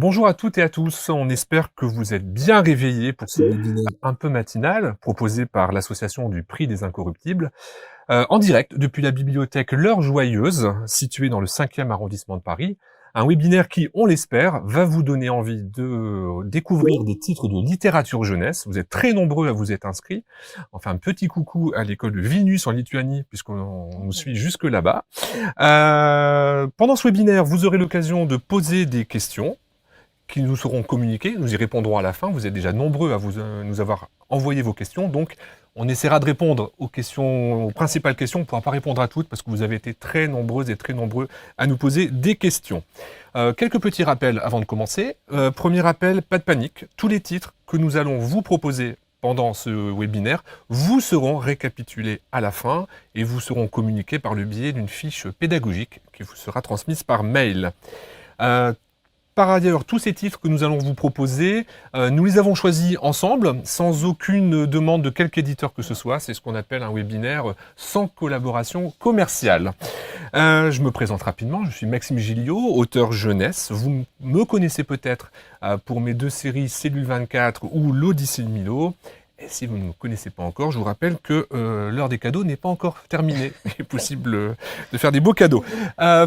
Bonjour à toutes et à tous, on espère que vous êtes bien réveillés pour ce webinaire un peu matinal proposé par l'association du Prix des Incorruptibles, en direct depuis la bibliothèque L'Heure Joyeuse, située dans le 5e arrondissement de Paris. Un webinaire qui, on l'espère, va vous donner envie de découvrir des titres de littérature jeunesse. Vous êtes très nombreux à vous être inscrits. Enfin, un petit coucou à l'école de Vilnius en Lituanie, puisqu'on nous suit jusque là-bas. Pendant ce webinaire, vous aurez l'occasion de poser des questions qui nous seront communiquées. Nous y répondrons à la fin. Vous êtes déjà nombreux à nous avoir envoyé vos questions. Donc, on essaiera de répondre aux principales questions. On ne pourra pas répondre à toutes parce que vous avez été très nombreuses et très nombreux à nous poser des questions. Quelques petits rappels avant de commencer. Premier rappel, pas de panique. Tous les titres que nous allons vous proposer pendant ce webinaire vous seront récapitulés à la fin et vous seront communiqués par le biais d'une fiche pédagogique qui vous sera transmise par mail. Par ailleurs, tous ces titres que nous allons vous proposer, nous les avons choisis ensemble, sans aucune demande de quelque éditeur que ce soit. C'est ce qu'on appelle un webinaire sans collaboration commerciale. Je me présente rapidement, je suis Maxime Gilliot, auteur jeunesse. Vous me connaissez peut-être pour mes deux séries Cellule 24 ou L'Odyssée de Milo. Et si vous ne me connaissez pas encore, je vous rappelle que l'heure des cadeaux n'est pas encore terminée. Il est possible de faire des beaux cadeaux.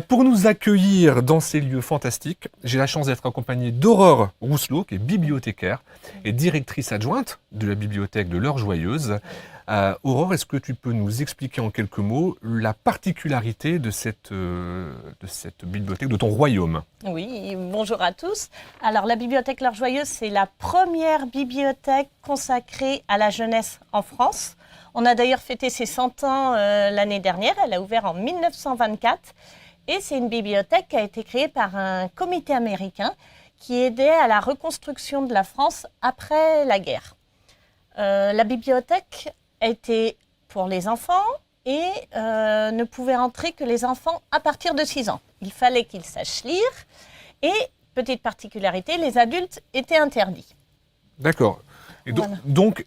Pour nous accueillir dans ces lieux fantastiques, j'ai la chance d'être accompagné d'Aurore Rousselot, qui est bibliothécaire et directrice adjointe de la bibliothèque de l'Heure Joyeuse. Aurore, est-ce que tu peux nous expliquer en quelques mots la particularité de cette bibliothèque, de ton royaume? Oui, bonjour à tous. Alors la bibliothèque L'Heure Joyeuse, c'est la première bibliothèque consacrée à la jeunesse en France. On a d'ailleurs fêté ses 100 ans l'année dernière, elle a ouvert en 1924 et c'est une bibliothèque qui a été créée par un comité américain qui aidait à la reconstruction de la France après la guerre. La bibliothèque était pour les enfants et ne pouvait entrer que les enfants à partir de 6 ans. Il fallait qu'ils sachent lire et, petite particularité, les adultes étaient interdits. D'accord. Et donc,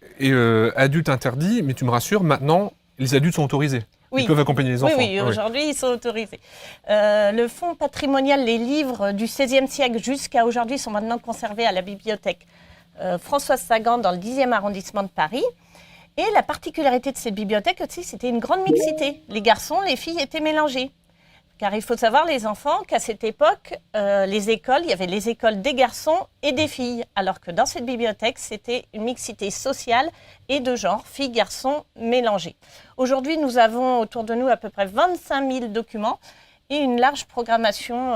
adultes interdits, mais tu me rassures, maintenant, les adultes sont autorisés. Oui. Ils peuvent accompagner les enfants. Oui, aujourd'hui, ils sont autorisés. Le fonds patrimonial, les livres du XVIe siècle jusqu'à aujourd'hui sont maintenant conservés à la bibliothèque Françoise Sagan dans le 10e arrondissement de Paris. Et la particularité de cette bibliothèque aussi, c'était une grande mixité. Les garçons, les filles étaient mélangés. Car il faut savoir, les enfants, qu'à cette époque, les écoles, il y avait les écoles des garçons et des filles. Alors que dans cette bibliothèque, c'était une mixité sociale et de genre, filles, garçons mélangés. Aujourd'hui, nous avons autour de nous à peu près 25 000 documents et une large programmation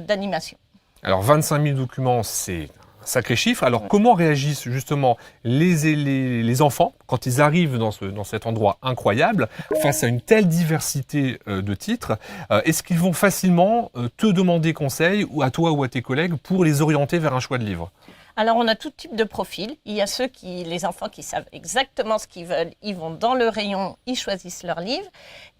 d'animation. Alors 25 000 documents, c'est un sacré chiffre. Alors comment réagissent justement les enfants quand ils arrivent dans cet endroit incroyable face à une telle diversité de titres? Est-ce qu'ils vont facilement te demander conseil, ou à toi ou à tes collègues, pour les orienter vers un choix de livre? Alors, on a tout type de profils. Il y a les enfants qui savent exactement ce qu'ils veulent. Ils vont dans le rayon, ils choisissent leur livre.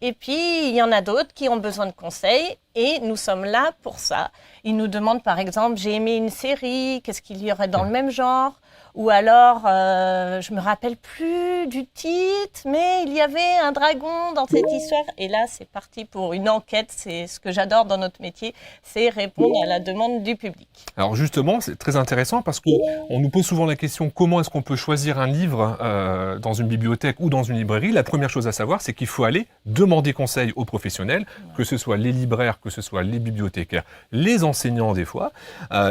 Et puis, il y en a d'autres qui ont besoin de conseils et nous sommes là pour ça. Ils nous demandent, par exemple, j'ai aimé une série, qu'est-ce qu'il y aurait dans le même genre? Ou alors, je me rappelle plus du titre, mais il y avait un dragon dans cette histoire. Et là, c'est parti pour une enquête. C'est ce que j'adore dans notre métier, c'est répondre à la demande du public. Alors justement, c'est très intéressant parce qu'on nous pose souvent la question, comment est-ce qu'on peut choisir un livre dans une bibliothèque ou dans une librairie? La première chose à savoir, c'est qu'il faut aller demander conseil aux professionnels, que ce soit les libraires, que ce soit les bibliothécaires, les enseignants des fois.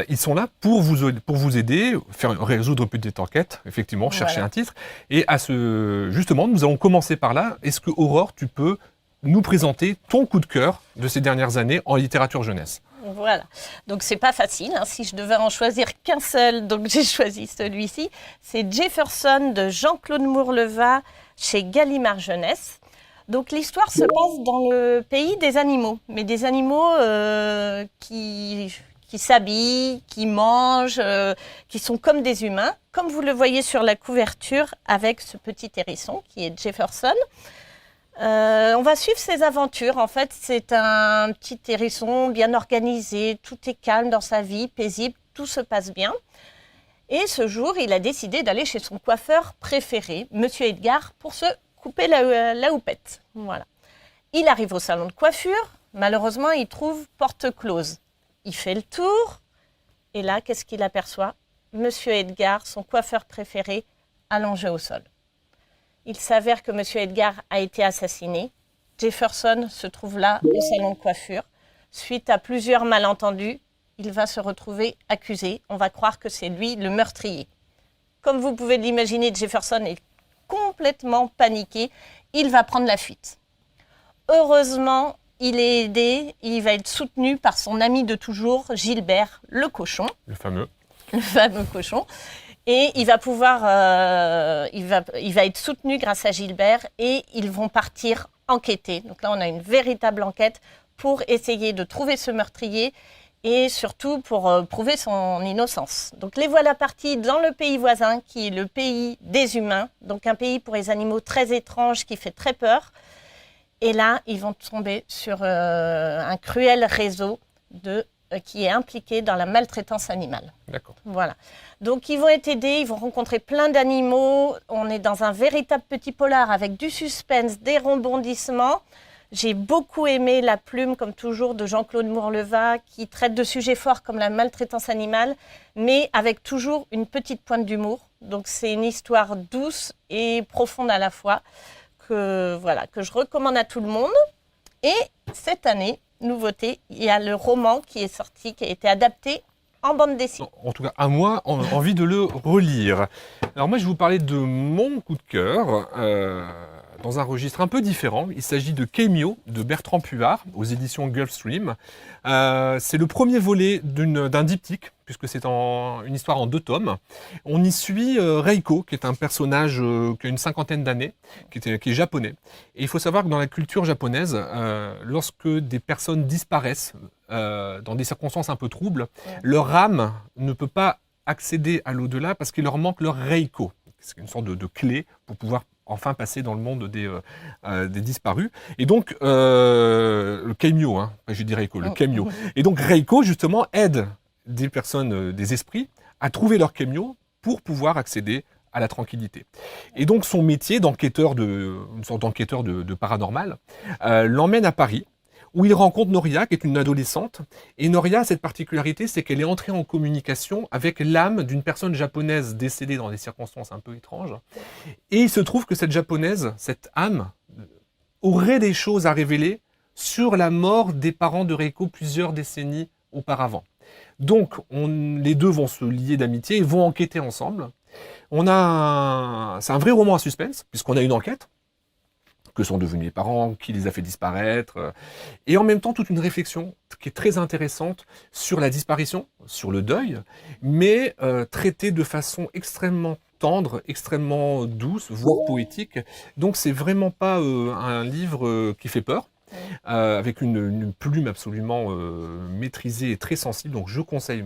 Ils sont là pour vous aider, résoudre une petite enquête, effectivement, chercher un titre. Et justement, nous allons commencer par là. Est-ce que, Aurore, tu peux nous présenter ton coup de cœur de ces dernières années en littérature jeunesse? Voilà, donc c'est pas facile, hein. Si je devais en choisir qu'un seul, donc j'ai choisi celui-ci. C'est Jefferson de Jean-Claude Mourleva chez Gallimard Jeunesse. Donc l'histoire se passe dans le pays des animaux, mais des animaux qui s'habillent, qui mangent, qui sont comme des humains, comme vous le voyez sur la couverture avec ce petit hérisson qui est Jefferson. On va suivre ses aventures. En fait, c'est un petit hérisson bien organisé, tout est calme dans sa vie, paisible, tout se passe bien. Et ce jour, il a décidé d'aller chez son coiffeur préféré, Monsieur Edgar, pour se couper la houppette. Voilà. Il arrive au salon de coiffure. Malheureusement, il trouve porte close. Il fait le tour. Et là, qu'est-ce qu'il aperçoit? Monsieur Edgar, son coiffeur préféré, allongé au sol. Il s'avère que Monsieur Edgar a été assassiné. Jefferson se trouve là au salon de coiffure. Suite à plusieurs malentendus, il va se retrouver accusé. On va croire que c'est lui le meurtrier. Comme vous pouvez l'imaginer, Jefferson est complètement paniqué. Il va prendre la fuite. Heureusement, il est aidé. Il va être soutenu par son ami de toujours, Gilbert le cochon. Le fameux. Le fameux cochon. Et il va pouvoir, il va être soutenu grâce à Gilbert et ils vont partir enquêter. Donc là, on a une véritable enquête pour essayer de trouver ce meurtrier et surtout pour prouver son innocence. Donc les voilà partis dans le pays voisin qui est le pays des humains, donc un pays pour les animaux très étrange qui fait très peur. Et là, ils vont tomber sur un cruel réseau qui est impliqué dans la maltraitance animale. D'accord. Voilà. Donc, ils vont être aidés, ils vont rencontrer plein d'animaux. On est dans un véritable petit polar avec du suspense, des rebondissements. J'ai beaucoup aimé la plume, comme toujours, de Jean-Claude Mourleva, qui traite de sujets forts comme la maltraitance animale, mais avec toujours une petite pointe d'humour. Donc, c'est une histoire douce et profonde à la fois que je recommande à tout le monde. Et cette année, nouveauté, il y a le roman qui est sorti, qui a été adapté en bande dessinée. En tout cas, à moi, envie de le relire. Alors moi, je vais vous parler de mon coup de cœur, dans un registre un peu différent. Il s'agit de Cameo, de Bertrand Puard, aux éditions Gulfstream. C'est le premier volet d'un diptyque, puisque c'est une histoire en 2 tomes. On y suit Reiko, qui est un personnage qui a une 50aine d'années, qui est japonais. Et il faut savoir que dans la culture japonaise, lorsque des personnes disparaissent dans des circonstances un peu troubles, leur âme ne peut pas accéder à l'au-delà parce qu'il leur manque leur Reiko. C'est une sorte de clé pour pouvoir enfin passer dans le monde des disparus. Et donc, le Kaimyo, j'ai dit Reiko, le Kaimyo. Et donc, Reiko, justement, aide des personnes, des esprits, à trouver leur Kaimyo pour pouvoir accéder à la tranquillité. Et donc, son métier d'enquêteur, une sorte d'enquêteur de paranormal, l'emmène à Paris, où il rencontre Noria, qui est une adolescente. Et Noria a cette particularité, c'est qu'elle est entrée en communication avec l'âme d'une personne japonaise décédée dans des circonstances un peu étranges. Et il se trouve que cette japonaise, cette âme, aurait des choses à révéler sur la mort des parents de Reiko plusieurs décennies auparavant. Donc, les deux vont se lier d'amitié et vont enquêter ensemble. C'est un vrai roman à suspense, puisqu'on a une enquête. Que sont devenus les parents, qui les a fait disparaître, et en même temps toute une réflexion qui est très intéressante sur la disparition, sur le deuil, mais traitée de façon extrêmement tendre, extrêmement douce, voire poétique. Donc c'est vraiment pas un livre qui fait peur, avec une plume absolument maîtrisée et très sensible. Donc je conseille,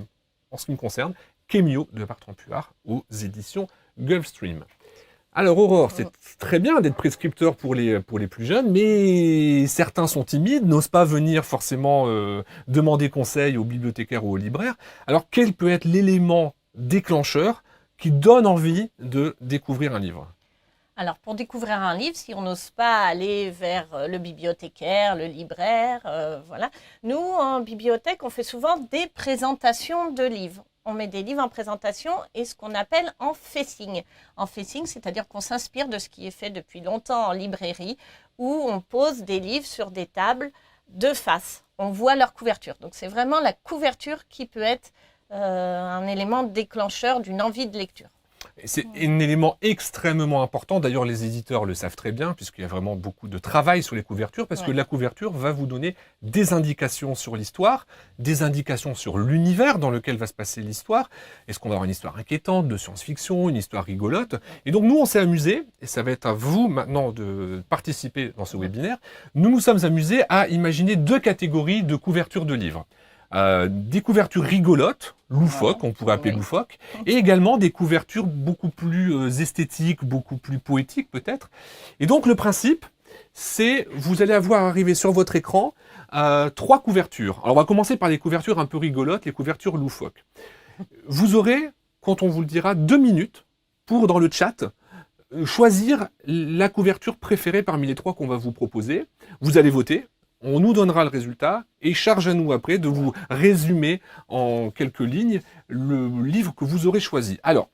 en ce qui me concerne, Cameo de Bertrand Puard aux éditions Gulfstream. Alors Aurore, c'est très bien d'être prescripteur pour les plus jeunes, mais certains sont timides, n'osent pas venir forcément demander conseil aux bibliothécaires ou aux libraires. Alors quel peut être l'élément déclencheur qui donne envie de découvrir un livre ? Alors pour découvrir un livre, si on n'ose pas aller vers le bibliothécaire, le libraire, voilà. Nous, en bibliothèque, on fait souvent des présentations de livres. On met des livres en présentation et ce qu'on appelle en facing. En facing, c'est-à-dire qu'on s'inspire de ce qui est fait depuis longtemps en librairie, où on pose des livres sur des tables de face. On voit leur couverture. Donc c'est vraiment la couverture qui peut être un élément déclencheur d'une envie de lecture. C'est un élément extrêmement important. D'ailleurs, les éditeurs le savent très bien, puisqu'il y a vraiment beaucoup de travail sur les couvertures, parce que la couverture va vous donner des indications sur l'histoire, des indications sur l'univers dans lequel va se passer l'histoire. Est-ce qu'on va avoir une histoire inquiétante, de science-fiction, une histoire rigolote ? Et donc, nous, on s'est amusés, et ça va être à vous maintenant de participer dans ce webinaire, nous sommes amusés à imaginer 2 catégories de couvertures de livres. Des couvertures rigolotes, loufoques, on pourrait appeler loufoques, et également des couvertures beaucoup plus esthétiques, beaucoup plus poétiques peut-être. Et donc le principe, c'est vous allez avoir arrivé sur votre écran 3 couvertures. Alors on va commencer par les couvertures un peu rigolotes, les couvertures loufoques. Vous aurez, quand on vous le dira, 2 minutes pour, dans le chat, choisir la couverture préférée parmi les 3 qu'on va vous proposer. Vous allez voter. on nous donnera le résultat et charge à nous après de vous résumer en quelques lignes le livre que vous aurez choisi. Alors,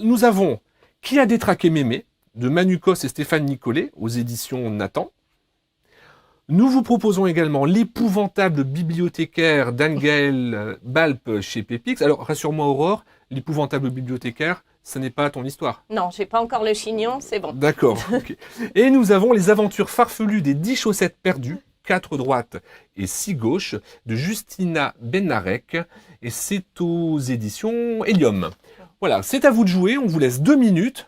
nous avons Qui a détraqué Mémé de Manu Cos et Stéphane Nicolet aux éditions Nathan. Nous vous proposons également L'épouvantable bibliothécaire d'Anne-Gaëlle Balp chez Pépix. Alors, rassure-moi Aurore, L'épouvantable bibliothécaire, ce n'est pas ton histoire. Non, j'ai pas encore le chignon, c'est bon. D'accord. Okay. Et nous avons Les aventures farfelues des 10 chaussettes perdues, 4 droites et 6 gauches, de Justina Benarek. Et c'est aux éditions Helium. Voilà, c'est à vous de jouer. On vous laisse 2 minutes.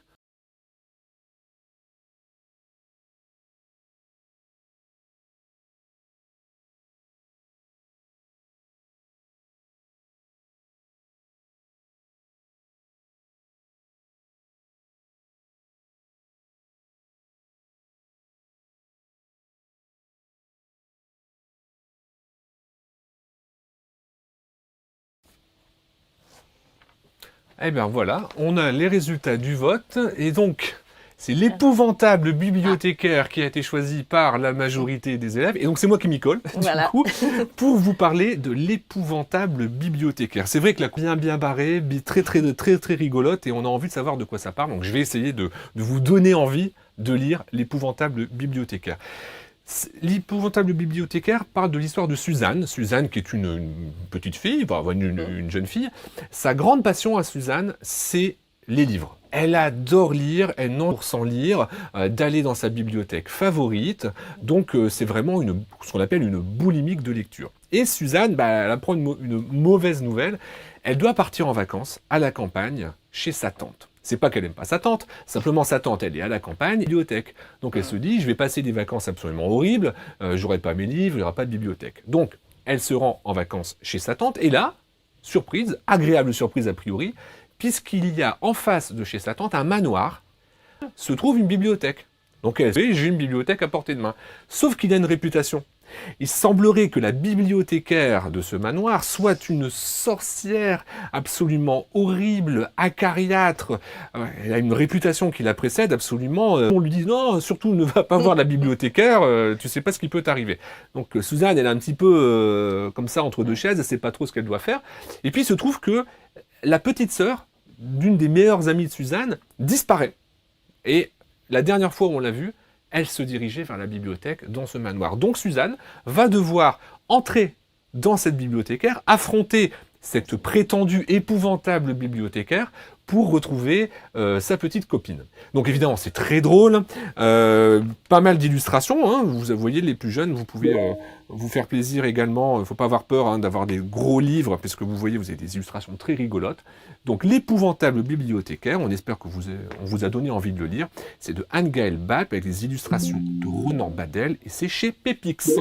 Eh bien voilà, on a les résultats du vote. Et donc, c'est l'épouvantable bibliothécaire qui a été choisi par la majorité des élèves. Et donc, c'est moi qui m'y colle, Voilà. du coup, pour vous parler de l'épouvantable bibliothécaire. C'est vrai que la bien barrée, très rigolote, et on a envie de savoir de quoi ça parle. Donc, je vais essayer de vous donner envie de lire l'épouvantable bibliothécaire. L'épouvantable bibliothécaire parle de l'histoire de Suzanne. Suzanne qui est une petite fille, une jeune fille. Sa grande passion à Suzanne, c'est les livres. Elle adore lire, elle n'en peut sans lire, d'aller dans sa bibliothèque favorite. Donc c'est vraiment ce qu'on appelle une boulimique de lecture. Et Suzanne, elle apprend une mauvaise nouvelle. Elle doit partir en vacances à la campagne chez sa tante. C'est pas qu'elle aime pas sa tante, simplement sa tante, elle est à la campagne, bibliothèque. Donc elle se dit, je vais passer des vacances absolument horribles, j'aurai pas mes livres, il n'y aura pas de bibliothèque. Donc elle se rend en vacances chez sa tante, et là, surprise, agréable surprise a priori, puisqu'il y a en face de chez sa tante un manoir, se trouve une bibliothèque. Donc elle dit, j'ai une bibliothèque à portée de main. Sauf qu'il a une réputation. Il semblerait que la bibliothécaire de ce manoir soit une sorcière absolument horrible, acariâtre. Elle a une réputation qui la précède absolument. On lui dit non, surtout ne va pas voir la bibliothécaire, tu sais pas ce qui peut t'arriver. Donc Suzanne, elle est un petit peu comme ça entre deux chaises, elle sait pas trop ce qu'elle doit faire. Et puis il se trouve que la petite sœur d'une des meilleures amies de Suzanne disparaît. Et la dernière fois où on l'a vue, elle se dirigeait vers la bibliothèque dans ce manoir. Donc Suzanne va devoir entrer dans cette bibliothécaire, affronter cette prétendue épouvantable bibliothécaire pour retrouver sa petite copine. Donc évidemment, c'est très drôle, pas mal d'illustrations, hein. Vous voyez, les plus jeunes, vous pouvez vous faire plaisir également. Il ne faut pas avoir peur d'avoir des gros livres, parce que vous voyez, vous avez des illustrations très rigolotes. Donc l'épouvantable bibliothécaire, on espère que on vous a donné envie de le lire. C'est de Anne-Gaëlle Balp avec des illustrations de Ronan Badel, et c'est chez Pépix.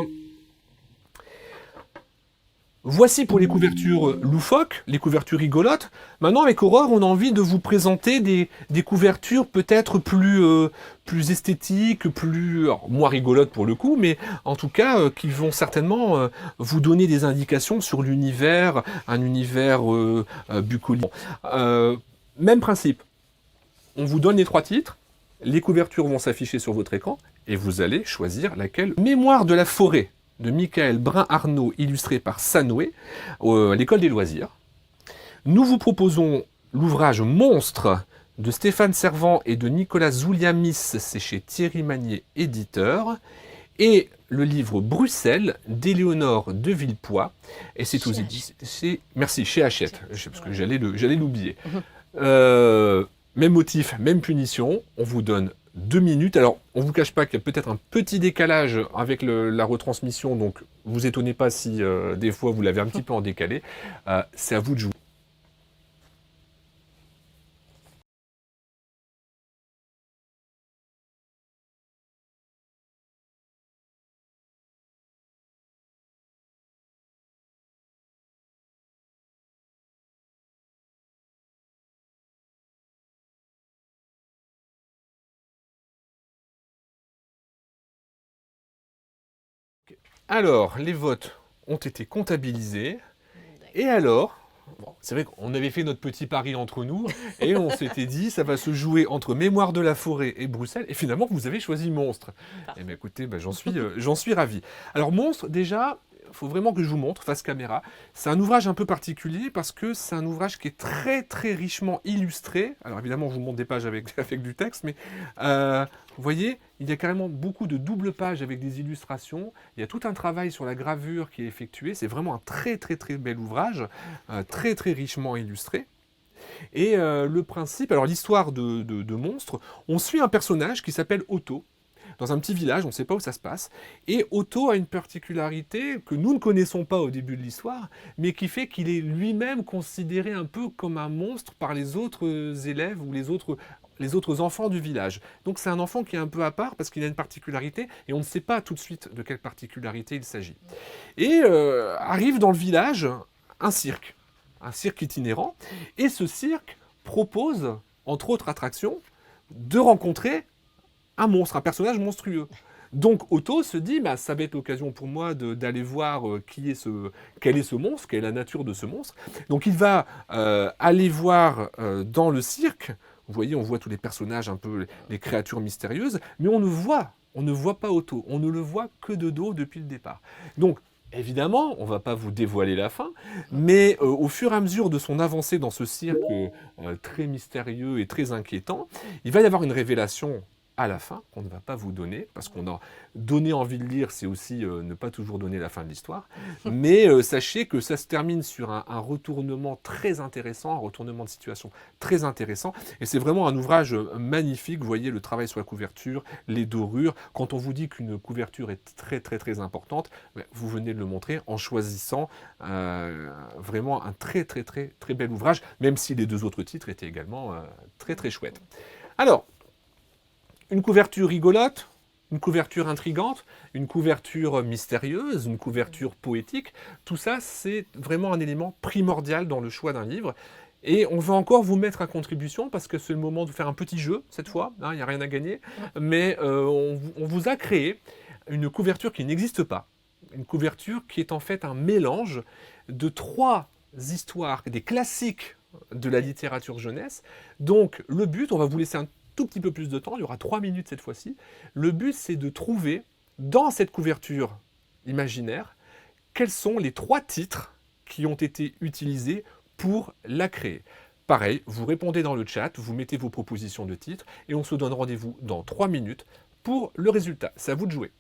Voici pour les couvertures loufoques, les couvertures rigolotes. Maintenant, avec Aurore, on a envie de vous présenter des couvertures peut-être plus esthétiques, moins rigolotes pour le coup, mais en tout cas, qui vont certainement vous donner des indications sur l'univers, un univers bucolique. Même principe. On vous donne les 3 titres, les couvertures vont s'afficher sur votre écran, et vous allez choisir laquelle. Mémoire de la forêt, de Michael Brun-Arnaud, illustré par Sanoé, à l'École des loisirs. Nous vous proposons l'ouvrage Monstre de Stéphane Servant et de Nicolas Zouliamis, c'est chez Thierry Magnier, éditeur, et le livre Bruxelles d'Éléonore de Villepoix, et c'est aux éditions... Merci, chez Hachette, parce que j'allais l'oublier. Même motif, même punition, on vous donne 2 minutes. Alors, on ne vous cache pas qu'il y a peut-être un petit décalage avec la retransmission, donc vous étonnez pas si des fois vous l'avez un petit peu en décalé. C'est à vous de jouer. Alors, les votes ont été comptabilisés. Et alors, Bon, c'est vrai qu'on avait fait notre petit pari entre nous et on s'était dit ça va se jouer entre Mémoire de la forêt et Bruxelles et finalement vous avez choisi Monstre. Eh bien écoutez, j'en suis ravi. Alors Monstre, déjà, il faut vraiment que je vous montre face caméra. C'est un ouvrage un peu particulier parce que c'est un ouvrage qui est très très richement illustré. Alors évidemment, je vous montre des pages avec, avec du texte, mais vous voyez, il y a carrément beaucoup de doubles pages avec des illustrations. Il y a tout un travail sur la gravure qui est effectué. C'est vraiment un très très très bel ouvrage, très très richement illustré. Et le principe, alors l'histoire de Monstre, on suit un personnage qui s'appelle Otto, dans un petit village, on ne sait pas où ça se passe. Et Otto a une particularité que nous ne connaissons pas au début de l'histoire, mais qui fait qu'il est lui-même considéré un peu comme un monstre par les autres élèves ou les autres enfants du village. Donc c'est un enfant qui est un peu à part parce qu'il a une particularité et on ne sait pas tout de suite de quelle particularité il s'agit. Et arrive dans le village un cirque itinérant, et ce cirque propose, entre autres attractions, de rencontrer un monstre, un personnage monstrueux. Donc Otto se dit, bah, ça va être l'occasion pour moi d'aller voir quel est ce monstre, quelle est la nature de ce monstre. Donc il va aller voir dans le cirque. Vous voyez, on voit tous les personnages, un peu les créatures mystérieuses, mais on ne voit pas Otto, on ne le voit que de dos depuis le départ. Donc évidemment, on ne va pas vous dévoiler la fin, mais au fur et à mesure de son avancée dans ce cirque très mystérieux et très inquiétant, il va y avoir une révélation à la fin, qu'on ne va pas vous donner, parce qu'on a donné envie de lire, c'est aussi ne pas toujours donner la fin de l'histoire, mais sachez que ça se termine sur un retournement très intéressant, un retournement de situation très intéressant, et c'est vraiment un ouvrage magnifique. Vous voyez le travail sur la couverture, les dorures. Quand on vous dit qu'une couverture est très très très importante, vous venez de le montrer en choisissant vraiment un très très très très bel ouvrage, même si les deux autres titres étaient également très très chouettes. Alors, une couverture rigolote, une couverture intrigante, une couverture mystérieuse, une couverture poétique, tout ça c'est vraiment un élément primordial dans le choix d'un livre. Et on va encore vous mettre à contribution parce que c'est le moment de faire un petit jeu cette fois, il n'y a rien à gagner, mais on vous a créé une couverture qui n'existe pas, une couverture qui est en fait un mélange de 3 histoires, des classiques de la littérature jeunesse. Donc le but, on va vous laisser un tout petit peu plus de temps, il y aura 3 minutes cette fois-ci. Le but, c'est de trouver, dans cette couverture imaginaire, quels sont les 3 titres qui ont été utilisés pour la créer. Pareil, vous répondez dans le chat, vous mettez vos propositions de titres, et on se donne rendez-vous dans 3 minutes pour le résultat. C'est à vous de jouer.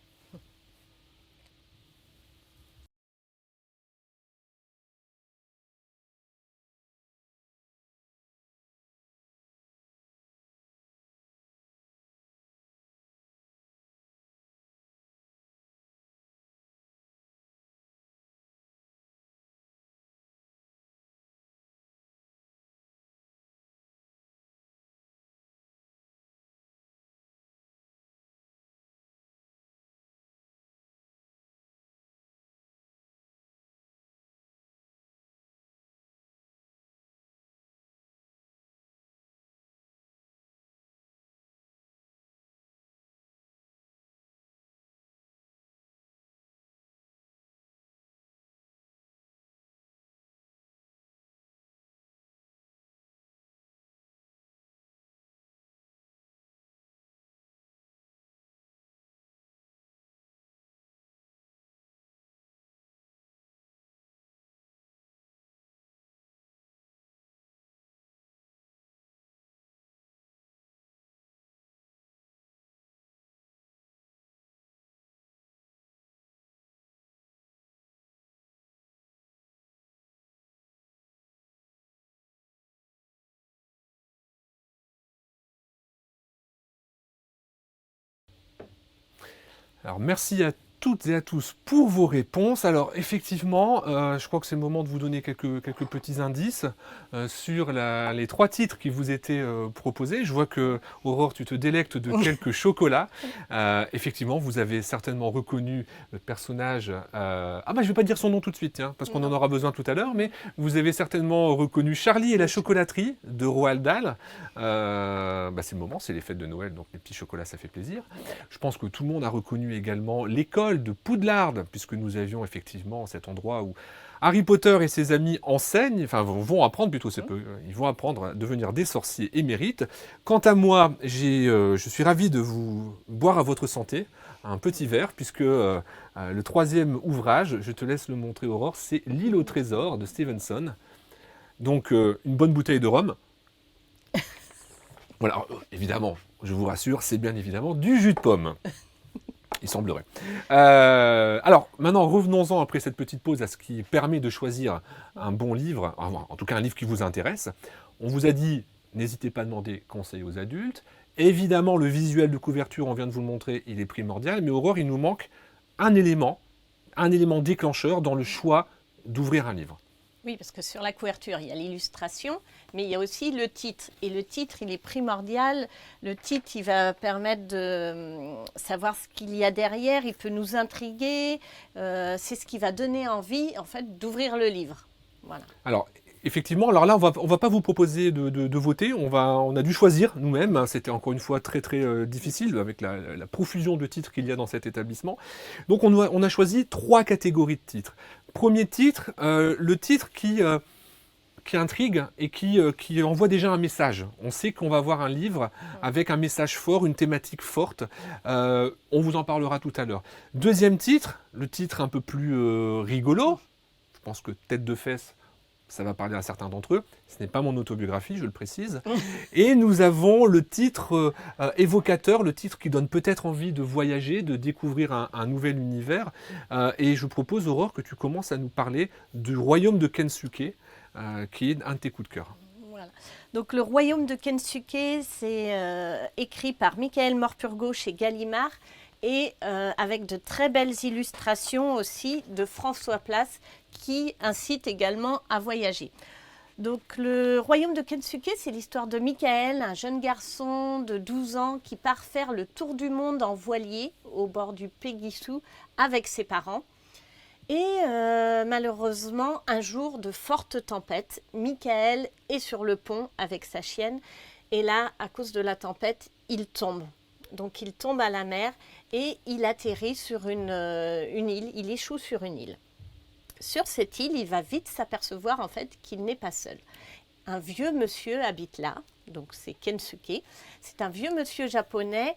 Alors merci à toutes et à tous pour vos réponses. Alors effectivement, je crois que c'est le moment de vous donner quelques petits indices sur les 3 titres qui vous étaient proposés. Je vois que Aurore, tu te délectes de quelques chocolats. Effectivement, vous avez certainement reconnu le personnage. Ah bah je vais pas dire son nom tout de suite, hein, parce qu'on en aura besoin tout à l'heure, mais vous avez certainement reconnu Charlie et la chocolaterie de Roald Dahl. C'est le moment, c'est les fêtes de Noël, donc les petits chocolats, ça fait plaisir. Je pense que tout le monde a reconnu également l'école l'école de Poudlard, puisque nous avions effectivement cet endroit où Harry Potter et ses amis enseignent, enfin vont apprendre plutôt, ils vont apprendre à devenir des sorciers émérites. Quant à moi, je suis ravi de vous boire à votre santé, un petit verre, puisque le troisième ouvrage, je te laisse le montrer Aurore, c'est L'île au trésor de Stevenson. Donc une bonne bouteille de rhum. Voilà, évidemment, je vous rassure, c'est bien évidemment du jus de pomme. Il semblerait. Alors, maintenant, revenons-en après cette petite pause à ce qui permet de choisir un bon livre, en tout cas un livre qui vous intéresse. On vous a dit, n'hésitez pas à demander conseil aux adultes. Évidemment, le visuel de couverture, on vient de vous le montrer, il est primordial. Mais Aurore, il nous manque un élément déclencheur dans le choix d'ouvrir un livre. Oui, parce que sur la couverture, il y a l'illustration, mais il y a aussi le titre. Et le titre, il est primordial. Le titre, il va permettre de savoir ce qu'il y a derrière. Il peut nous intriguer. C'est ce qui va donner envie, en fait, d'ouvrir le livre. Voilà. Alors, effectivement, alors là, on va pas vous proposer de voter. On a dû choisir nous-mêmes. C'était encore une fois très très difficile avec la profusion de titres qu'il y a dans cet établissement. Donc, on a choisi 3 catégories de titres. Premier titre, le titre qui intrigue et qui envoie déjà un message. On sait qu'on va avoir un livre avec un message fort, une thématique forte. On vous en parlera tout à l'heure. Deuxième titre, le titre un peu plus rigolo. Je pense que Tête de fesse, ça va parler à certains d'entre eux. Ce n'est pas mon autobiographie, je le précise. Et nous avons le titre évocateur, le titre qui donne peut-être envie de voyager, de découvrir un nouvel univers. Et je propose, Aurore, que tu commences à nous parler du royaume de Kensuke, qui est un de tes coups de cœur. Voilà. Donc, le royaume de Kensuke, c'est écrit par Michael Morpurgo chez Gallimard et avec de très belles illustrations aussi de François Place qui incite également à voyager. Donc le royaume de Kensuke, c'est l'histoire de Michael, un jeune garçon de 12 ans qui part faire le tour du monde en voilier au bord du Pegisu avec ses parents. Et malheureusement, un jour de forte tempête, Michael est sur le pont avec sa chienne et là, à cause de la tempête, il tombe. Donc il tombe à la mer et il atterrit sur une île, il échoue sur une île. Sur cette île, il va vite s'apercevoir en fait qu'il n'est pas seul. Un vieux monsieur habite là, donc c'est Kensuke. C'est un vieux monsieur japonais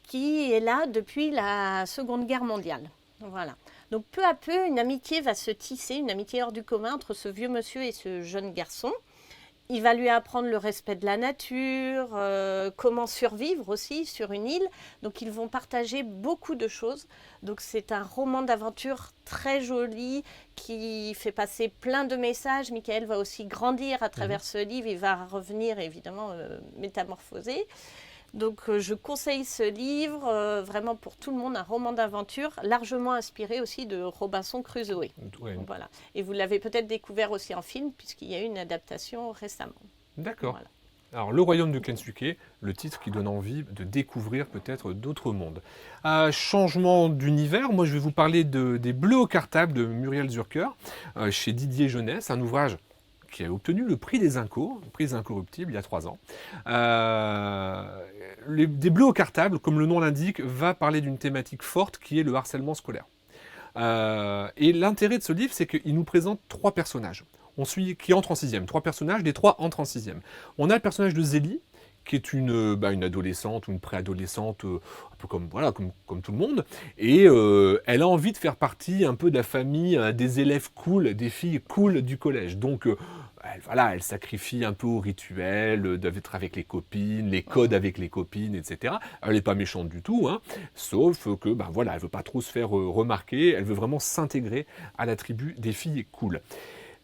qui est là depuis la Seconde Guerre mondiale. Voilà. Donc peu à peu, une amitié va se tisser, une amitié hors du commun entre ce vieux monsieur et ce jeune garçon. Il va lui apprendre le respect de la nature, comment survivre aussi sur une île. Donc ils vont partager beaucoup de choses. Donc c'est un roman d'aventure très joli qui fait passer plein de messages. Michael va aussi grandir à travers ce livre. Il va revenir évidemment métamorphosé. Donc je conseille ce livre vraiment pour tout le monde, un roman d'aventure largement inspiré aussi de Robinson Crusoe. Ouais. Voilà. Et vous l'avez peut-être découvert aussi en film puisqu'il y a eu une adaptation récemment. D'accord. Voilà. Alors, le royaume de Kensuke, le titre qui donne envie de découvrir peut-être d'autres mondes. Changement d'univers, moi je vais vous parler des Bleus au cartable de Muriel Zurcher, chez Didier Jeunesse, un ouvrage qui a obtenu le prix des Incos, le prix des Incorruptibles, il y a 3 ans. Des Bleus au cartable, comme le nom l'indique, va parler d'une thématique forte qui est le harcèlement scolaire. Et l'intérêt de ce livre, c'est qu'il nous présente 3 personnages. Qui entrent en 6e. 3 personnages, les 3 entrent en 6e. On a le personnage de Zélie, qui est une adolescente ou une préadolescente, un peu comme tout le monde. Et elle a envie de faire partie un peu de la famille des élèves cool, des filles cool du collège. Donc, elle sacrifie un peu au rituel d'être avec les copines, les codes avec les copines, etc. Elle n'est pas méchante du tout, hein, sauf que, elle ne veut pas trop se faire remarquer, elle veut vraiment s'intégrer à la tribu des filles cool.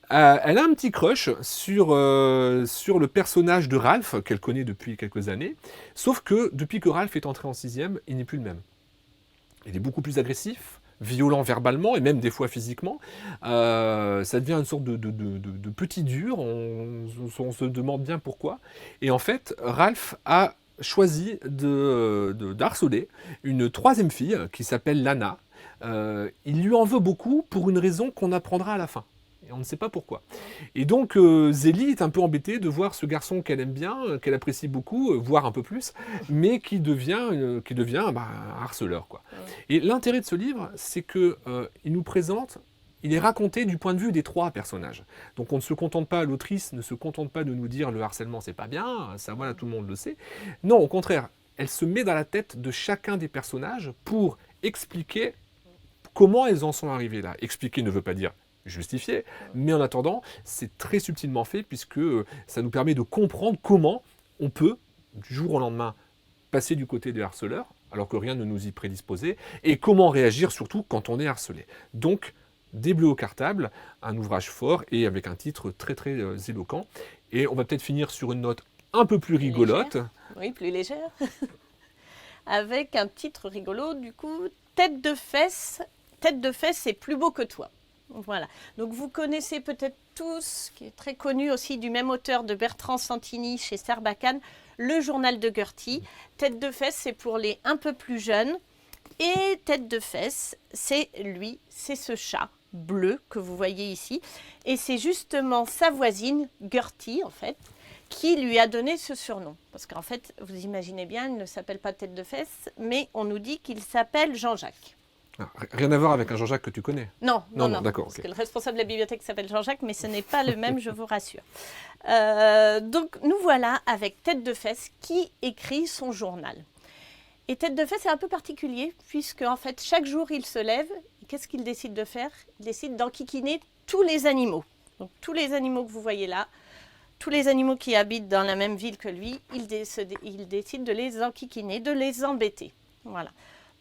Elle a un petit crush sur le personnage de Ralph, qu'elle connaît depuis quelques années, sauf que depuis que Ralph est entré en 6e, il n'est plus le même. Il est beaucoup plus agressif, violent verbalement et même des fois physiquement. Ça devient une sorte de petit dur, on se demande bien pourquoi. Et en fait, Ralph a choisi d'harceler une 3e fille qui s'appelle Lana. Il lui en veut beaucoup pour une raison qu'on apprendra à la fin. Et on ne sait pas pourquoi. Et donc, Zélie est un peu embêtée de voir ce garçon qu'elle aime bien, qu'elle apprécie beaucoup, voire un peu plus, mais qui devient un harceleur, quoi. Et l'intérêt de ce livre, c'est que il nous présente, il est raconté du point de vue des 3 personnages. Donc on ne se contente pas, l'autrice ne se contente pas de nous dire le harcèlement c'est pas bien, ça voilà, tout le monde le sait. Non, au contraire, elle se met dans la tête de chacun des personnages pour expliquer comment ils en sont arrivés là. Expliquer ne veut pas dire justifier, mais en attendant, c'est très subtilement fait puisque ça nous permet de comprendre comment on peut, du jour au lendemain, passer du côté des harceleurs, alors que rien ne nous y prédisposait, et comment réagir surtout quand on est harcelé. Donc, Des Bleus au cartable, un ouvrage fort et avec un titre très très éloquent. Et on va peut-être finir sur une note un peu plus rigolote. Légère. Oui, plus légère. Avec un titre rigolo, du coup, Tête de fesse, c'est plus beau que toi. Voilà. Donc vous connaissez peut-être tous, qui est très connu aussi du même auteur de Bertrand Santini chez Sarbacane, le journal de Gertie. Tête de fesse, c'est pour les un peu plus jeunes. Et Tête de fesse, c'est ce chat bleu que vous voyez ici. Et c'est justement sa voisine, Gertie en fait, qui lui a donné ce surnom. Parce qu'en fait, vous imaginez bien, il ne s'appelle pas Tête de fesse, mais on nous dit qu'il s'appelle Jean-Jacques. Ah, rien à voir avec un Jean-Jacques que tu connais. Non, d'accord. Parce que le responsable de la bibliothèque s'appelle Jean-Jacques, mais ce n'est pas le même, je vous rassure. Donc nous voilà avec Tête de fesse qui écrit son journal. Et Tête de fesse est un peu particulier, puisque en fait, chaque jour, il se lève. Et qu'est-ce qu'il décide de faire? Il décide d'enquiquiner tous les animaux. Donc tous les animaux que vous voyez là, tous les animaux qui habitent dans la même ville que lui, il décide de les enquiquiner, de les embêter. Voilà.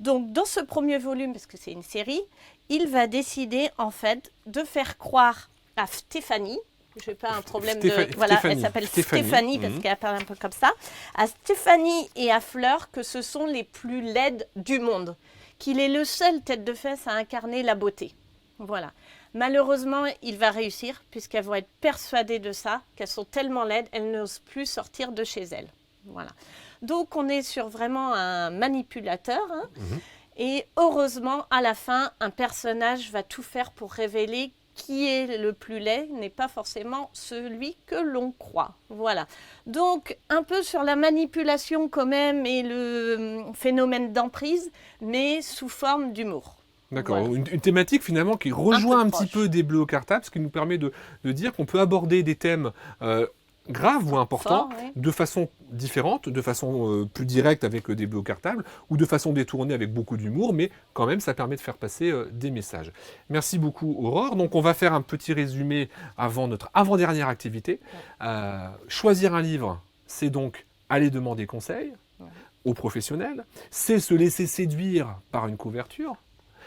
Donc dans ce premier volume, parce que c'est une série, il va décider en fait de faire croire à Stéphanie, je n'ai pas un problème Voilà, elle s'appelle Stéphanie parce qu'elle parle un peu comme ça, à Stéphanie et à Fleur que ce sont les plus laides du monde, qu'il est le seul Tête de fesse à incarner la beauté. Voilà. Malheureusement, il va réussir puisqu'elles vont être persuadées de ça, qu'elles sont tellement laides, elles n'osent plus sortir de chez elles. Voilà. Donc, on est sur vraiment un manipulateur. Hein, et heureusement, à la fin, un personnage va tout faire pour révéler qui est le plus laid, n'est pas forcément celui que l'on croit. Voilà. Donc, un peu sur la manipulation quand même et le phénomène d'emprise, mais sous forme d'humour. D'accord, Voilà. une thématique finalement qui rejoint un petit peu Des Bleus au cartable, ce qui nous permet de dire qu'on peut aborder des thèmes graves ou importants de façon différente, de façon plus directe avec Des Bleus au cartable, ou de façon détournée avec beaucoup d'humour, mais quand même ça permet de faire passer des messages. Merci beaucoup Aurore. Donc on va faire un petit résumé avant notre avant-dernière activité. Choisir un livre, c'est donc aller demander conseil aux professionnels, c'est se laisser séduire par une couverture,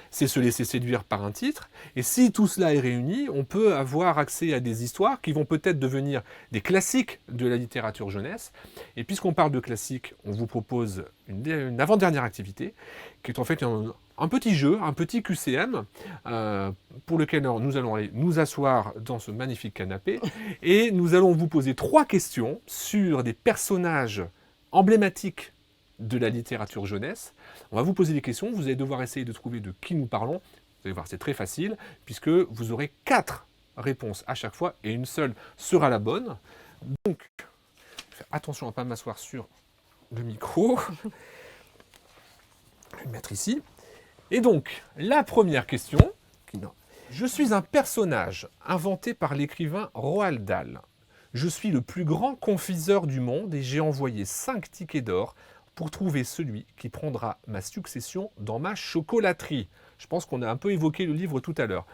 c'est se laisser séduire par un titre. Et si tout cela est réuni, on peut avoir accès à des histoires qui vont peut-être devenir des classiques de la littérature jeunesse. Et puisqu'on parle de classiques, on vous propose une avant-dernière activité, qui est en fait un petit jeu, un petit QCM, pour lequel nous allons aller nous asseoir dans ce magnifique canapé, et nous allons vous poser 3 questions sur des personnages emblématiques de la littérature jeunesse. On va vous poser des questions, vous allez devoir essayer de trouver de qui nous parlons. Vous allez voir, c'est très facile, puisque vous aurez 4 réponses à chaque fois, et une seule sera la bonne. Donc, attention à ne pas m'asseoir sur le micro. Je vais le mettre ici. Et donc, la première question. Je suis un personnage inventé par l'écrivain Roald Dahl. Je suis le plus grand confiseur du monde et j'ai envoyé 5 tickets d'or pour trouver celui qui prendra ma succession dans ma chocolaterie. Je pense qu'on a un peu évoqué le livre tout à l'heure.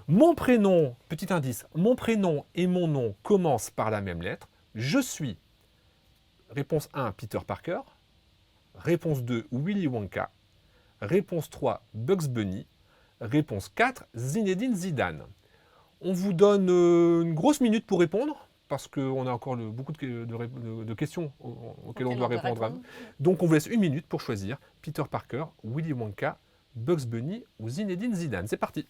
Mon prénom, petit indice, mon prénom et mon nom commencent par la même lettre. Je suis, réponse 1, Peter Parker. Réponse 2, Willy Wonka. Réponse 3, Bugs Bunny. Réponse 4, Zinedine Zidane. On vous donne une grosse minute pour répondre, parce qu'on a encore beaucoup de questions auxquelles on doit répondre. Donc on vous laisse 1 minute pour choisir Peter Parker, Willy Wonka, Bugs Bunny ou Zinedine Zidane. C'est parti.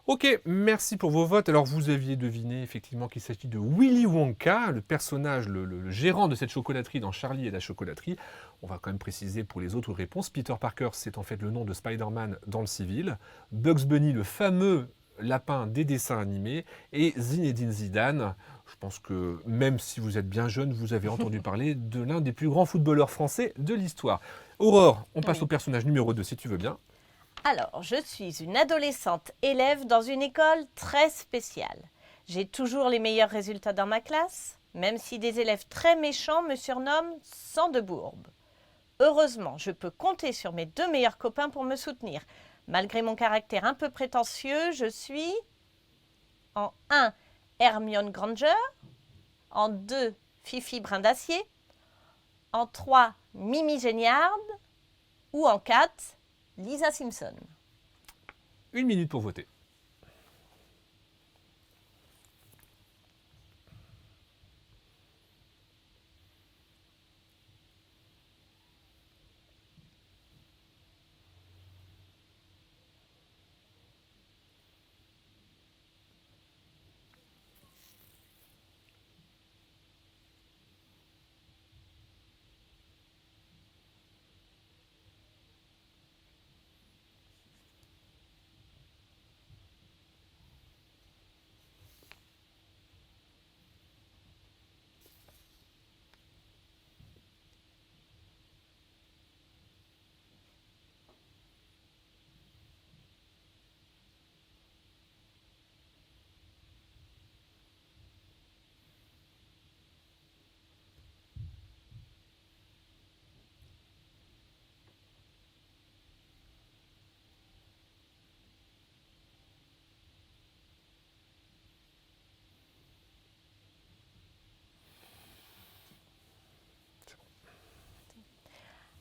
Ok, merci pour vos votes. Alors vous aviez deviné effectivement qu'il s'agit de Willy Wonka, le personnage, le gérant de cette chocolaterie dans Charlie et la chocolaterie. On va quand même préciser pour les autres réponses. Peter Parker, c'est en fait le nom de Spider-Man dans le civil. Bugs Bunny, le fameux lapin des dessins animés. Et Zinedine Zidane, je pense que même si vous êtes bien jeune, vous avez entendu parler de l'un des plus grands footballeurs français de l'histoire. Aurore, on passe Oui. au personnage numéro 2 si tu veux bien. Alors, je suis une adolescente élève dans une école très spéciale. J'ai toujours les meilleurs résultats dans ma classe, même si des élèves très méchants me surnomment Sang de bourbe. Heureusement, je peux compter sur mes 2 meilleurs copains pour me soutenir. Malgré mon caractère un peu prétentieux, je suis en 1 Hermione Granger, en 2 Fifi Brin d'Acier, en 3 Mimi Géniard ou en 4 Lisa Simpson. 1 minute pour voter.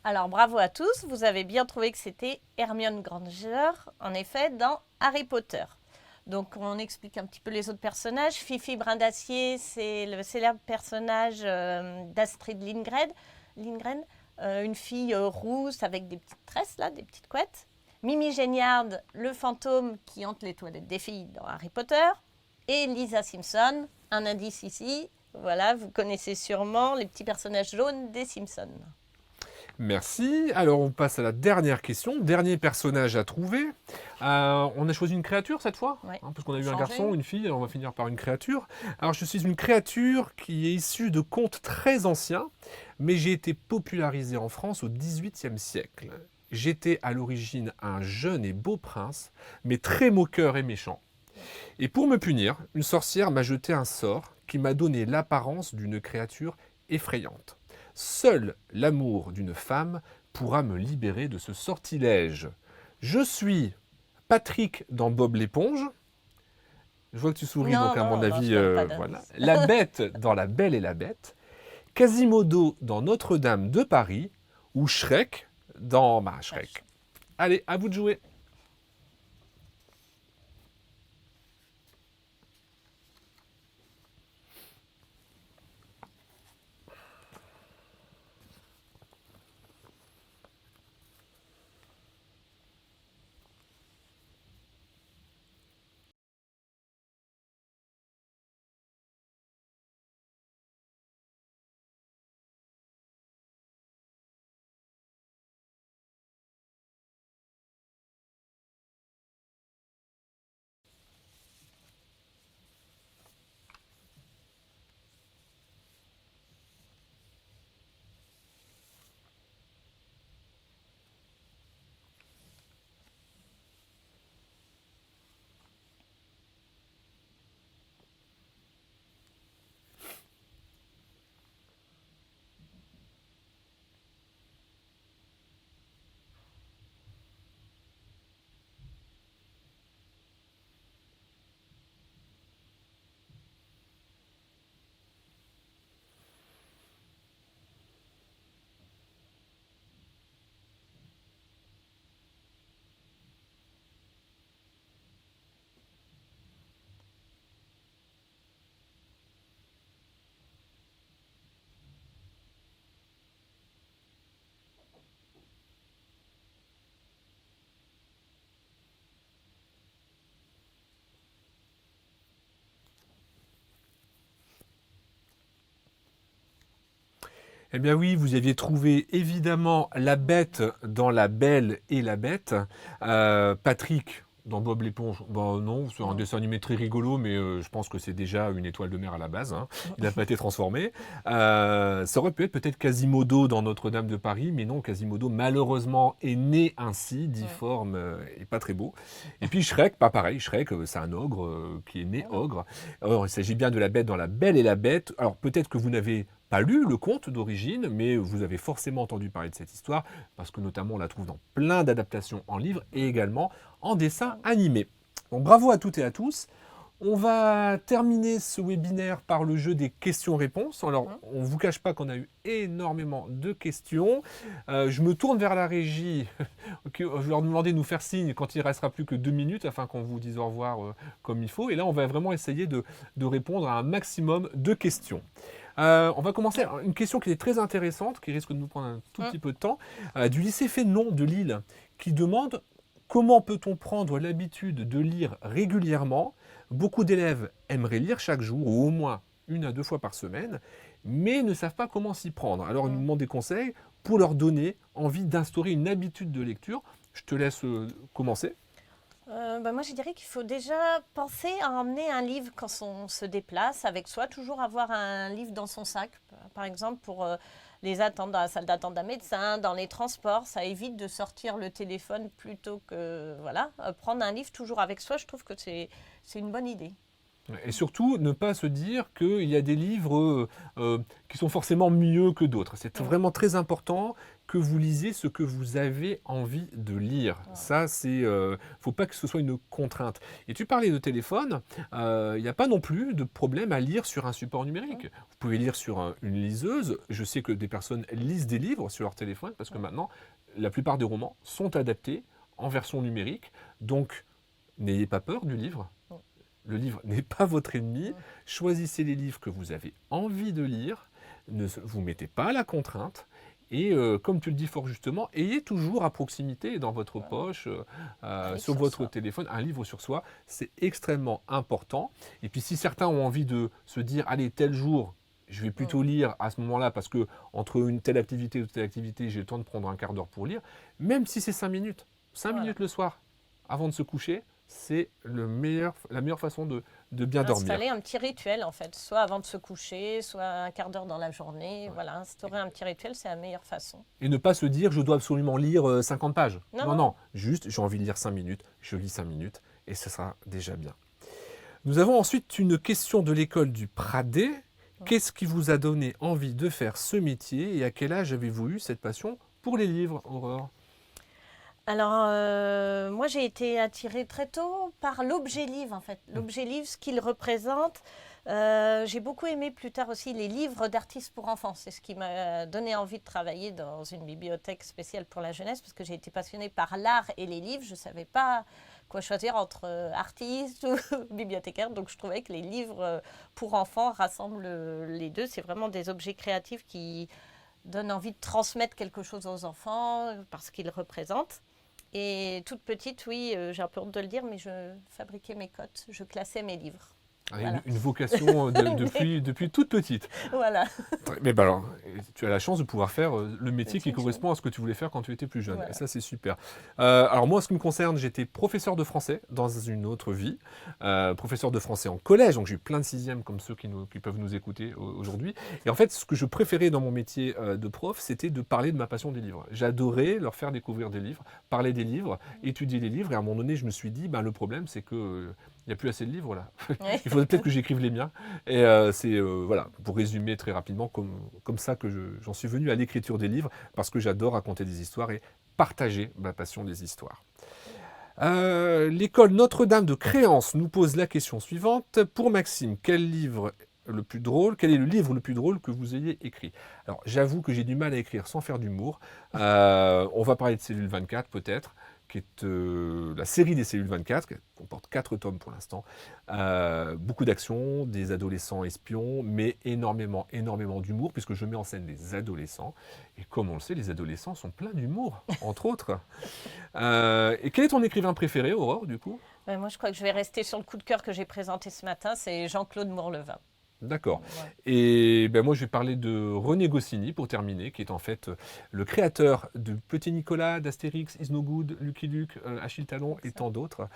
Alors bravo à tous, vous avez bien trouvé que c'était Hermione Granger, en effet, dans Harry Potter. Donc on explique un petit peu les autres personnages. Fifi Brin d'Acier, c'est le célèbre personnage d'Astrid Lindgren, une fille rousse avec des petites tresses, là, des petites couettes. Mimi Géniard, le fantôme qui hante les toilettes des filles dans Harry Potter. Et Lisa Simpson, un indice ici, voilà, vous connaissez sûrement les petits personnages jaunes des Simpsons. Merci. Alors on passe à la dernière question. Dernier personnage à trouver. On a choisi une créature cette fois, Ouais. parce qu'on a eu un Changer. garçon, une fille, alors on va finir par une créature. Alors je suis une créature qui est issue de contes très anciens, mais j'ai été popularisé en France au XVIIIe siècle. J'étais à l'origine un jeune et beau prince, mais très moqueur et méchant. Et pour me punir, une sorcière m'a jeté un sort qui m'a donné l'apparence d'une créature effrayante. Seul l'amour d'une femme pourra me libérer de ce sortilège. Je suis Patrick dans Bob l'éponge. Je vois que tu souris, Non, donc à mon non, non, avis, je donne pas voilà. d'indice. La bête dans La Belle et la Bête. Quasimodo dans Notre-Dame de Paris. Ou Shrek dans Shrek. Allez, à vous de jouer. Eh bien oui, vous aviez trouvé évidemment la bête dans La Belle et la Bête. Patrick dans Bob l'éponge, bon non, c'est un Non. dessin animé très rigolo, mais je pense que c'est déjà une étoile de mer à la base, hein. Il n'a pas été transformé. Ça aurait pu être peut-être Quasimodo dans Notre-Dame de Paris, mais non, Quasimodo malheureusement est né ainsi, difforme et pas très beau. Et puis Shrek, pas pareil, Shrek c'est un ogre qui est né ogre. Alors il s'agit bien de la bête dans La Belle et la Bête. Alors peut-être que vous n'avez pas lu le conte d'origine, mais vous avez forcément entendu parler de cette histoire, parce que notamment on la trouve dans plein d'adaptations en livre et également en dessin animé. Donc bravo à toutes et à tous. On va terminer ce webinaire par le jeu des questions-réponses. Alors, on ne vous cache pas qu'on a eu énormément de questions. Je me tourne vers la régie. Okay, je vais leur demander de nous faire signe quand il ne restera plus que 2 minutes afin qu'on vous dise au revoir comme il faut. Et là, on va vraiment essayer de répondre à un maximum de questions. On va commencer par une question qui est très intéressante, qui risque de nous prendre un tout petit peu de temps, du lycée Fénon de Lille, qui demande comment peut-on prendre l'habitude de lire régulièrement. Beaucoup d'élèves aimeraient lire chaque jour, ou au moins 1 à 2 fois par semaine, mais ne savent pas comment s'y prendre. Alors ils nous demandent des conseils pour leur donner envie d'instaurer une habitude de lecture. Je te laisse commencer. Moi, je dirais qu'il faut déjà penser à emmener un livre quand on se déplace avec soi, toujours avoir un livre dans son sac, par exemple pour les attentes dans la salle d'attente d'un médecin, dans les transports. Ça évite de sortir le téléphone plutôt que prendre un livre toujours avec soi. Je trouve que c'est une bonne idée. Et surtout, ne pas se dire qu'il y a des livres qui sont forcément mieux que d'autres. C'est vraiment très important que vous lisiez ce que vous avez envie de lire. Ça, c'est, faut pas que ce soit une contrainte. Et tu parlais de téléphone, il n'y a pas non plus de problème à lire sur un support numérique. Vous pouvez lire sur une liseuse. Je sais que des personnes lisent des livres sur leur téléphone parce que maintenant, la plupart des romans sont adaptés en version numérique. Donc, n'ayez pas peur du livre. Le livre n'est pas votre ennemi. Choisissez les livres que vous avez envie de lire. Ne vous mettez pas à la contrainte. Et comme tu le dis fort justement, ayez toujours à proximité dans votre poche, sur votre téléphone, un livre sur soi. C'est extrêmement important. Et puis si certains ont envie de se dire, allez, tel jour, je vais plutôt lire à ce moment-là parce que entre une telle activité et telle activité, j'ai le temps de prendre un quart d'heure pour lire, même si c'est 5 minutes. 5 minutes le soir, avant de se coucher, c'est la meilleure façon de bien dormir. Installer un petit rituel en fait, soit avant de se coucher, soit un quart d'heure dans la journée. Voilà, instaurer un petit rituel, c'est la meilleure façon. Et ne pas se dire, je dois absolument lire 50 pages. Non, juste, j'ai envie de lire 5 minutes, je lis 5 minutes, et ce sera déjà bien. Nous avons ensuite une question de l'école du Pradet. Qu'est-ce qui vous a donné envie de faire ce métier, et à quel âge avez-vous eu cette passion pour les livres, Aurore ? Alors, moi, j'ai été attirée très tôt par l'objet livre, en fait. L'objet livre, ce qu'il représente. J'ai beaucoup aimé plus tard aussi les livres d'artistes pour enfants. C'est ce qui m'a donné envie de travailler dans une bibliothèque spéciale pour la jeunesse, parce que j'ai été passionnée par l'art et les livres. Je ne savais pas quoi choisir entre artiste ou bibliothécaire. Donc, je trouvais que les livres pour enfants rassemblent les deux. C'est vraiment des objets créatifs qui donnent envie de transmettre quelque chose aux enfants parce qu'ils représentent. Et toute petite, oui, j'ai un peu honte de le dire, mais je fabriquais mes cotes, je classais mes livres. Voilà. Une vocation depuis toute petite. Voilà. Mais bah alors, tu as la chance de pouvoir faire le métier qui correspond à ce que tu voulais faire quand tu étais plus jeune. Voilà. Et ça, c'est super. Alors moi, en ce qui me concerne, j'étais professeur de français dans une autre vie. Professeur de français en collège, donc j'ai eu plein de sixièmes comme ceux qui peuvent nous écouter aujourd'hui. Et en fait, ce que je préférais dans mon métier de prof, c'était de parler de ma passion des livres. J'adorais leur faire découvrir des livres, parler des livres, étudier les livres. Et à un moment donné, je me suis dit, le problème, c'est que il n'y a plus assez de livres là. Il faudrait peut-être que j'écrive les miens. Et c'est voilà, pour résumer très rapidement, comme ça que j'en suis venu à l'écriture des livres, parce que j'adore raconter des histoires et partager ma passion des histoires. L'école Notre-Dame de Créance nous pose la question suivante. Pour Maxime, quel est le livre le plus drôle que vous ayez écrit? Alors j'avoue que j'ai du mal à écrire sans faire d'humour. On va parler de Cellule 24 peut-être, qui est la série des Cellules 24, qui comporte 4 tomes pour l'instant. Beaucoup d'action, des adolescents espions, mais énormément d'humour, puisque je mets en scène des adolescents. Et comme on le sait, les adolescents sont pleins d'humour, entre autres. Et quel est ton écrivain préféré, Aurore, du coup ? Moi, je crois que je vais rester sur le coup de cœur que j'ai présenté ce matin, c'est Jean-Claude Mourleva. D'accord. Voilà. Et ben moi, je vais parler de René Goscinny pour terminer, qui est en fait le créateur de Petit Nicolas, d'Astérix, Is No Good, Lucky Luke, Achille Talon et tant d'autres.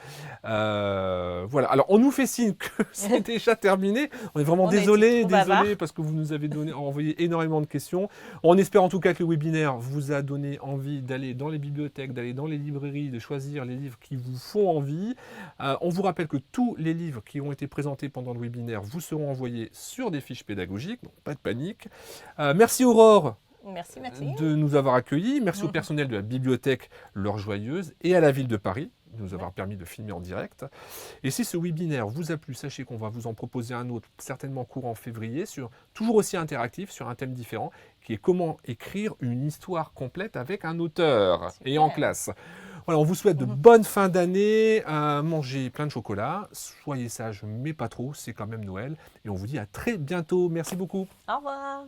Voilà. Alors, on nous fait signe que c'est déjà terminé. On est vraiment On a été désolé, trop bavard. parce que vous nous avez envoyé énormément de questions. On espère en tout cas que le webinaire vous a donné envie d'aller dans les bibliothèques, d'aller dans les librairies, de choisir les livres qui vous font envie. On vous rappelle que tous les livres qui ont été présentés pendant le webinaire vous seront envoyés sur des fiches pédagogiques, donc pas de panique. Merci Aurore Merci Maxime. de nous avoir accueillis. Merci au personnel de la bibliothèque L'Heure Joyeuse et à la ville de Paris de nous avoir permis de filmer en direct. Et si ce webinaire vous a plu, sachez qu'on va vous en proposer un autre, certainement courant février, toujours aussi interactif, sur un thème différent, qui est comment écrire une histoire complète avec un auteur et en classe. Voilà, on vous souhaite de bonnes fins d'année, mangez plein de chocolat, soyez sages mais pas trop, c'est quand même Noël. Et on vous dit à très bientôt. Merci beaucoup. Au revoir.